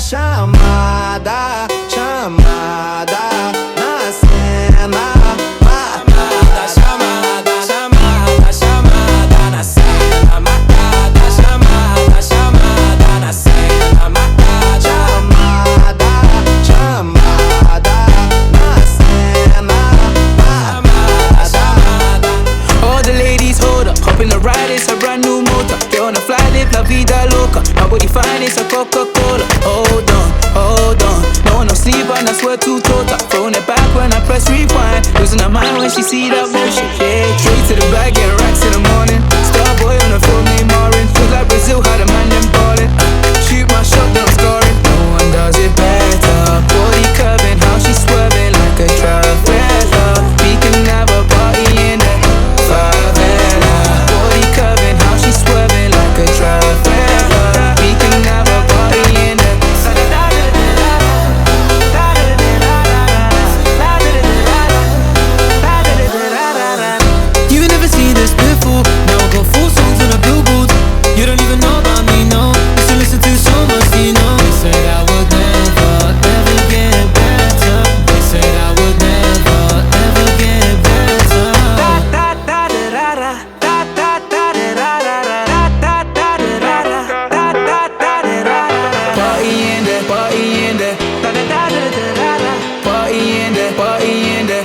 chamada, chamada na cena. Matada, chamada, chamada, chamada na cena. Matada, chamada, chamada na cena. Matada, chamada, chamada na cena. Chamada, chamada. All the ladies hold up, hop in the ride, it's a brand new motor. Get on the fly, live la vida loca. My body fine, it's a Coca-Cola. Hold on, hold on. No sleep and I swear to total. Throwing it back when I press rewind. Losing her mind when she see that motion. Yeah, straight to the bag, get racks in the morning. Starboy on the phone, name Marin. Feel like Brazil, how the man them ballin'. Shoot my shot, then I'm scoring. No one does it better. Body curving, how she swerving like a traveler. We can have a party in the favela. Body curving, how she swerving like a traveler. We can have a party in the You never seen this before. Now I got 4 songs on the billboard. You don't even know about me, no. Used to listen to so much, you know. They said I would never, ever get better. They said I would never, ever get better. party in there, party in there. Party in there, party in there.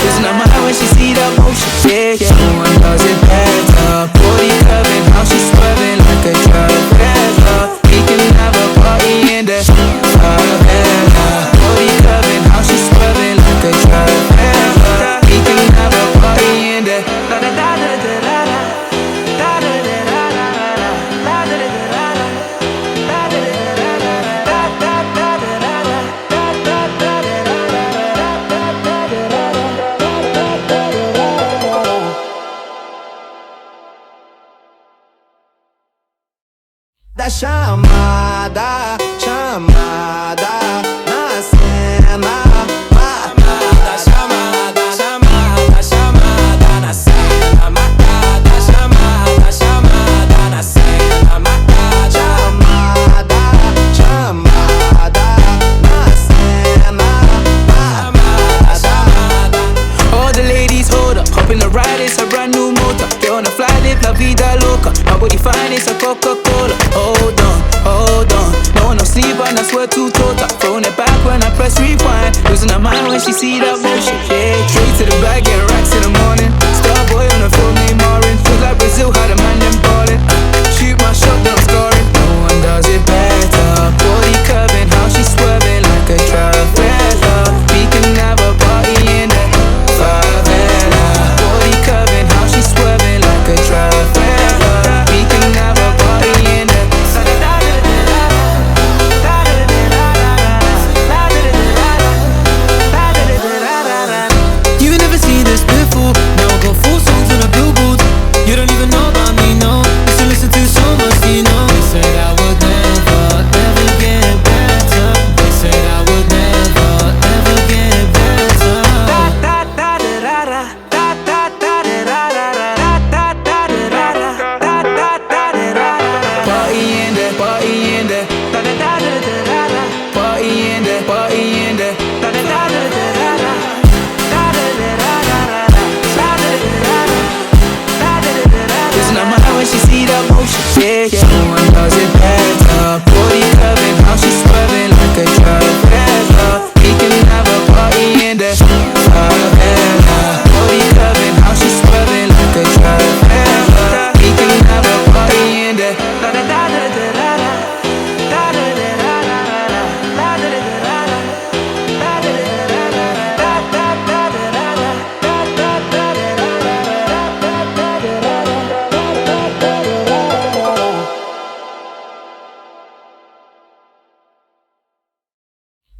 Losing her mind when she see that motion. Yeah, yeah. No one does it better. Body curving, how she swerving like a traveler. We can have a party in there. Favela. Body curving, how she swerving like a traveler. We can have a party in there. Da chamada, chamada na cena. Matada, chamada, chamada, chamada na cena. Matada, chamada, chamada na cena. Matada, chamada, chamada na cena. Chamada, chamada. All the ladies hold up, hop in the ride, it's a brand new motor. Get on the fly, live la vida loca. My body fine, it's a Coca-Cola. Hold on, hold on. No sleep and I swear to total. Throwing it back when I press rewind. Losing her mind when she see that motion. Yeah, straight to the bag, get racks in the morning. Starboy on the phone, name Marin. Feel like Brazil, how the man them ballin'. Shoot my shot, then I'm scoring. No one does it better. Body curving, how she swerving like a traveler. We can have a party in the favela. Body curving, how she swerving like a traveler. We can have a party in the You never seen this before. Now I got 4 songs on the billboard. You don't even know about me, no. Used to listen to so much, you know. They said I would never, ever get better. They said I would never, ever get better. party in there, party in there. Party in there, party in there. Losing her mind when she see that motion. Yeah, yeah. No one does it better. Body curving, how she swerving like a traveler. We can have a party in there. Favela. Body curving, how she swerving like a traveler. We can have a party in there.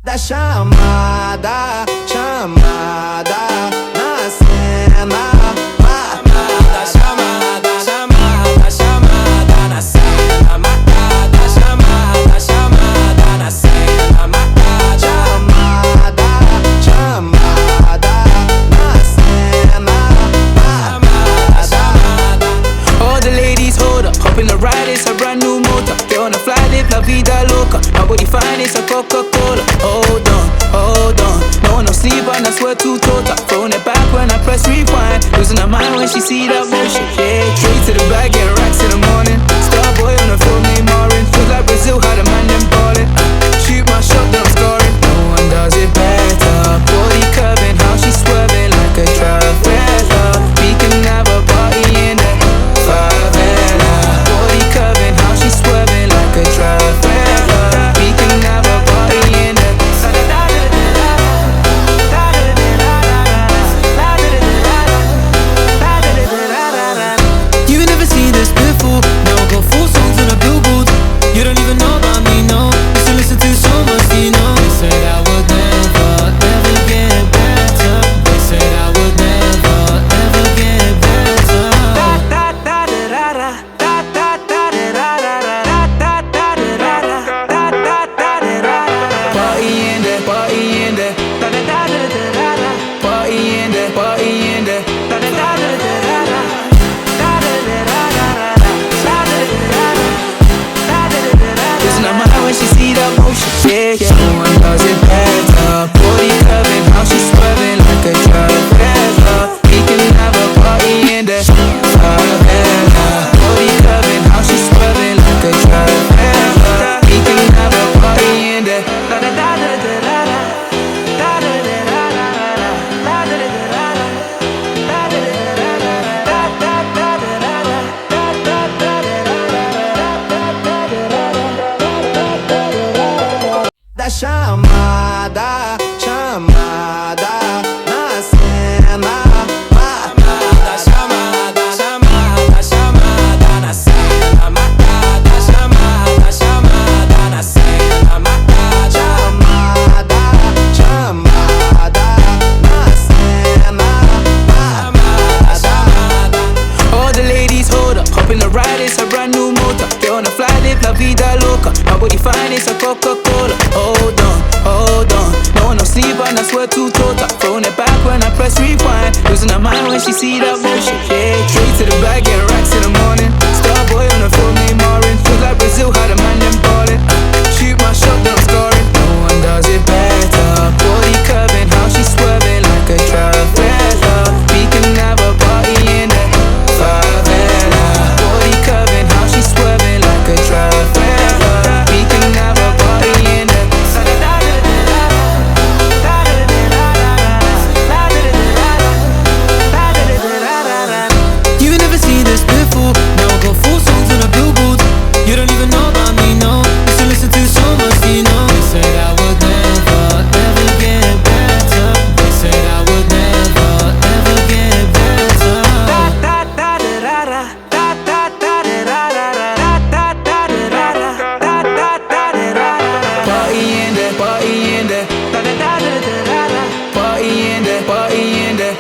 Da chamada, chamada na cena. Matada, chamada, chamada, chamada na cena. Matada, chamada, chamada na cena. Matada, chamada, chamada na cena. Chamada, chamada. she see that motion. Yeah, straight to the bag, get racks in the morning. Starboy on the phone, name orange. Feel like Brazil, how the man them ballin'. Shoot my shot, then I'm scoring. No one does it better. Body curving, how she swerving like a traveler. We can have a party in the favela. Body curving, how she swerving like a traveler. We can have a party in the You never seen this before. Now I got 4 songs on the billboard. You don't even know about me, no. Used to listen to so much, you know. They said I would never, ever get better. They said I would never, ever get better. party in there, party in there. Party in there, party in there. Listen to my when she see that motion. Yeah, yeah. No one does it better. Body curving, how she swerving like a traveler. We can have a party in there. Favela. Body curving, how she swerving like a traveler. We can have a party in there. Da chamada, chamada na cena. Matada, chamada, chamada, chamada na cena. Matada, chamada, chamada na cena. Matada, chamada, chamada na cena. Chamada, chamada. All the ladies, hold up, hop in the ride, it's a brand new motor. Get on the fly, live la vida loca. My body fine, it's a Coca-Cola. Hold on, no one no sleep and I swear to total. Throwing it back when I press rewind. Losing her mind when she see that motion. Yeah, straight to the bag, get racks in the morning. Starboy on the phone, name orange. Feel like Brazil, how the man them ballin'. Shoot my shot, then I'm scoring. No one does it better. Body curving, how she swerving like a traveler. We can have a party in the favela. Body curving, how she swerving like a traveler. We can have a party in the You never seen this before. Now I got 4 songs on the billboard. You don't even know about me, no. Used to listen to so much, you know. They said I would never, ever get better. They said I would never, ever get better. party in there, party in there. Party in there, party in there.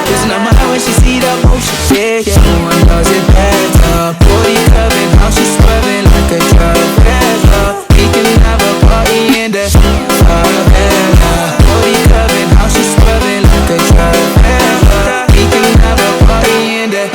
Listen to my when she see that motion. Yeah, yeah. No one does it better. Body curving, how she swerving like a traveler. We can have a party in there. Favela. Body curving, how she swerving like a traveler. We can have a party in there.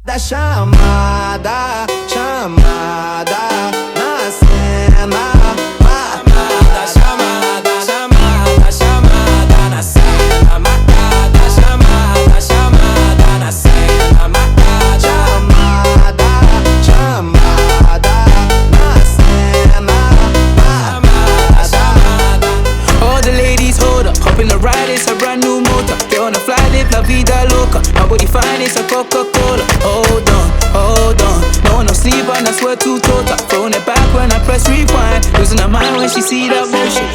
Da chamada, chamada na cena. Matada, chamada, chamada, chamada na cena. Matada, chamada, chamada na cena. Matada, chamada, chamada na cena. Chamada, chamada. All the ladies, hold up, hop in the ride, it's a brand new motor. Get on the fly, live la vida loca. My body fine, it's a Coca-Cola. Hold on, no one no sleep and I swear to total. Throwing it back when I press rewind. Losing her mind when she see that motion.